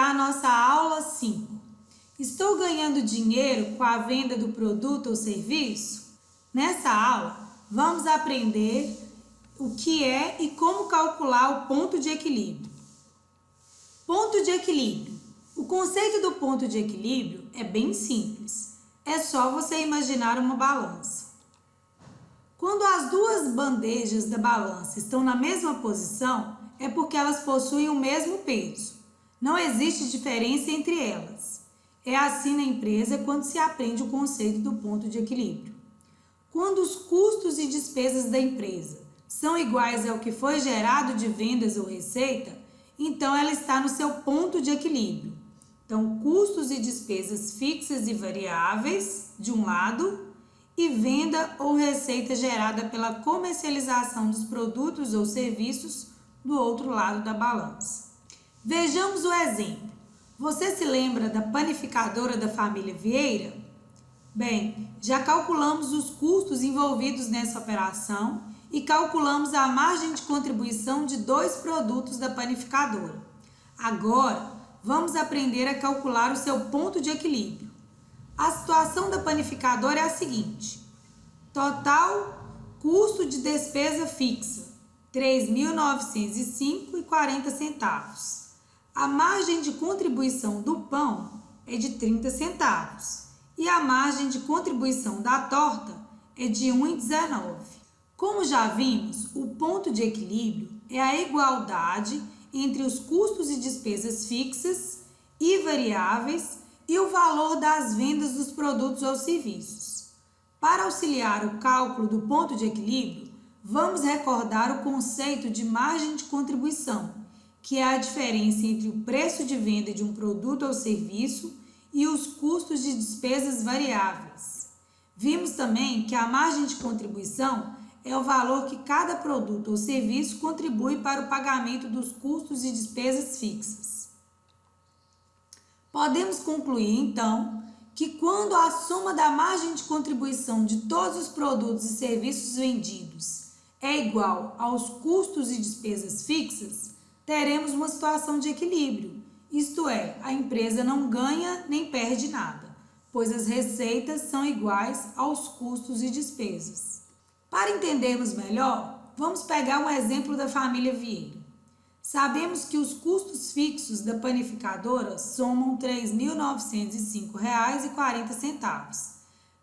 iniciar a nossa aula 5. Estou ganhando dinheiro com a venda do produto ou serviço? Nessa aula, vamos aprender o que é e como calcular o ponto de equilíbrio. Ponto de equilíbrio. O conceito do ponto de equilíbrio é bem simples. É só você imaginar uma balança. Quando as duas bandejas da balança estão na mesma posição, é porque elas possuem o mesmo peso. Não existe diferença entre elas. É assim na empresa quando se aprende o conceito do ponto de equilíbrio. Quando os custos e despesas da empresa são iguais ao que foi gerado de vendas ou receita, então ela está no seu ponto de equilíbrio. Então, custos e despesas fixas e variáveis, de um lado, e venda ou receita gerada pela comercialização dos produtos ou serviços do outro lado da balança. Vejamos o exemplo. Você se lembra da panificadora da família Vieira? Bem, já calculamos os custos envolvidos nessa operação e calculamos a margem de contribuição de 2 produtos da panificadora. Agora, vamos aprender a calcular o seu ponto de equilíbrio. A situação da panificadora é a seguinte: total custo de despesa fixa, R$ 3.905,40. A margem de contribuição do pão é de 30 centavos e a margem de contribuição da torta é de 1,19. Como já vimos, o ponto de equilíbrio é a igualdade entre os custos e despesas fixas e variáveis e o valor das vendas dos produtos ou serviços. Para auxiliar o cálculo do ponto de equilíbrio, vamos recordar o conceito de margem de contribuição, que é a diferença entre o preço de venda de um produto ou serviço e os custos de despesas variáveis. Vimos também que a margem de contribuição é o valor que cada produto ou serviço contribui para o pagamento dos custos e despesas fixas. Podemos concluir, então, que quando a soma da margem de contribuição de todos os produtos e serviços vendidos é igual aos custos e despesas fixas, teremos uma situação de equilíbrio, isto é, a empresa não ganha nem perde nada, pois as receitas são iguais aos custos e despesas. Para entendermos melhor, vamos pegar um exemplo da família Vieira. Sabemos que os custos fixos da panificadora somam R$ 3.905,40.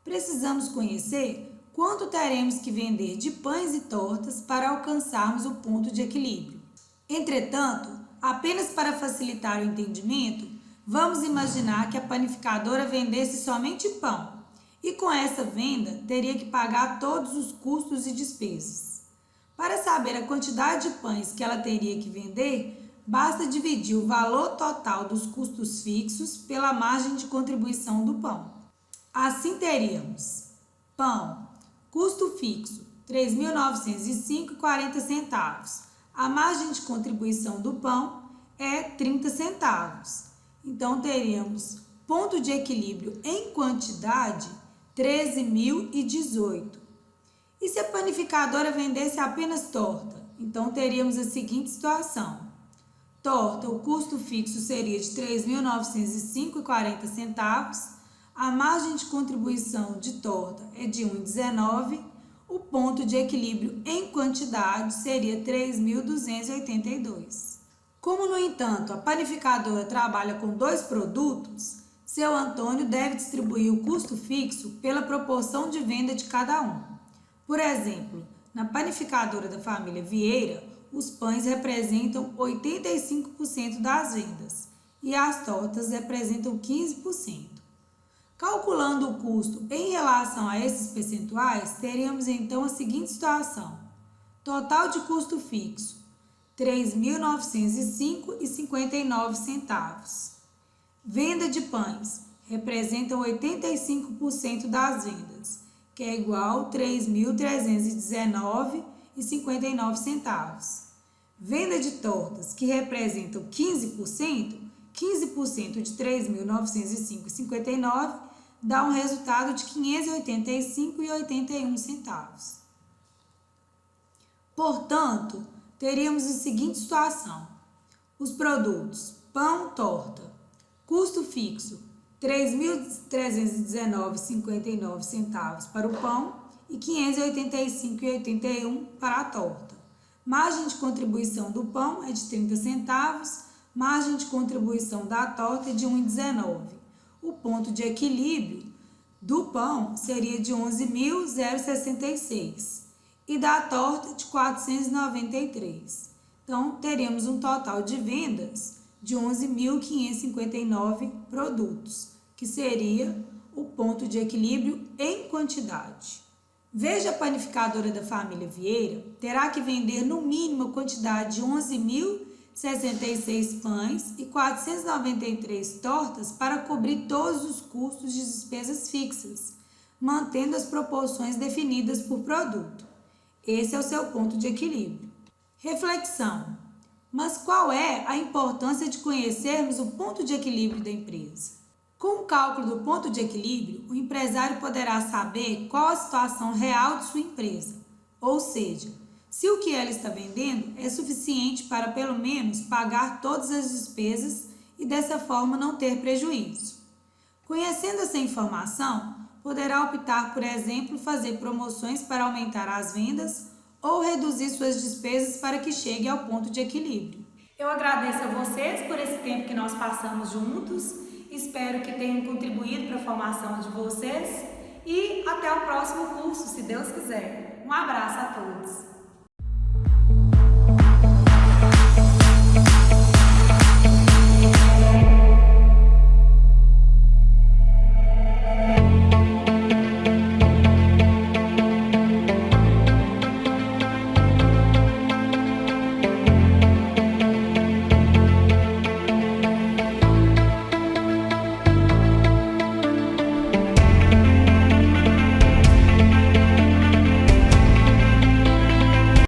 Precisamos conhecer quanto teremos que vender de pães e tortas para alcançarmos o ponto de equilíbrio. Entretanto, apenas para facilitar o entendimento, vamos imaginar que a panificadora vendesse somente pão e com essa venda teria que pagar todos os custos e despesas. Para saber a quantidade de pães que ela teria que vender, basta dividir o valor total dos custos fixos pela margem de contribuição do pão. Assim teríamos pão, custo fixo, R$ 3.905,40. A margem de contribuição do pão é 30 centavos. Então, teríamos ponto de equilíbrio em quantidade, 13.018. E se a panificadora vendesse apenas torta? Então, teríamos a seguinte situação. Torta, o custo fixo seria de R$ 3.905,40. A margem de contribuição de torta é de 1,19. O ponto de equilíbrio em quantidade seria 3.282. Como, no entanto, a panificadora trabalha com 2 produtos, seu Antônio deve distribuir o custo fixo pela proporção de venda de cada um. Por exemplo, na panificadora da família Vieira, os pães representam 85% das vendas e as tortas representam 15%. Calculando o custo em relação a esses percentuais, teríamos então a seguinte situação. Total de custo fixo, R$ 3.905,59. Venda de pães, representam 85% das vendas, que é igual a R$ 3.319,59. Venda de tortas, que representam 15%, 15% de R$ 3.905,59 dá um resultado de R$ 585,81. Portanto, teríamos a seguinte situação. Os produtos pão, torta, Custo fixo, R$ 3.319,59 para o pão e R$ 585,81 para a torta. Margem de contribuição do pão é de 30 centavos, margem de contribuição da torta é de 1,19. O ponto de equilíbrio do pão seria de 11.066 e da torta de 493. Então, teremos um total de vendas de 11.559 produtos, que seria o ponto de equilíbrio em quantidade. Veja, a panificadora da família Vieira terá que vender no mínimo a quantidade de 11.066 pães e 493 tortas para cobrir todos os custos de despesas fixas, mantendo as proporções definidas por produto. Esse é o seu ponto de equilíbrio. Reflexão. Mas qual é a importância de conhecermos o ponto de equilíbrio da empresa? Com o cálculo do ponto de equilíbrio, o empresário poderá saber qual a situação real de sua empresa, ou seja, se o que ela está vendendo é suficiente para pelo menos pagar todas as despesas e dessa forma não ter prejuízo. Conhecendo essa informação, poderá optar, por exemplo, fazer promoções para aumentar as vendas ou reduzir suas despesas para que chegue ao ponto de equilíbrio. Eu agradeço a vocês por esse tempo que nós passamos juntos, espero que tenham contribuído para a formação de vocês e até o próximo curso, se Deus quiser. Um abraço a todos!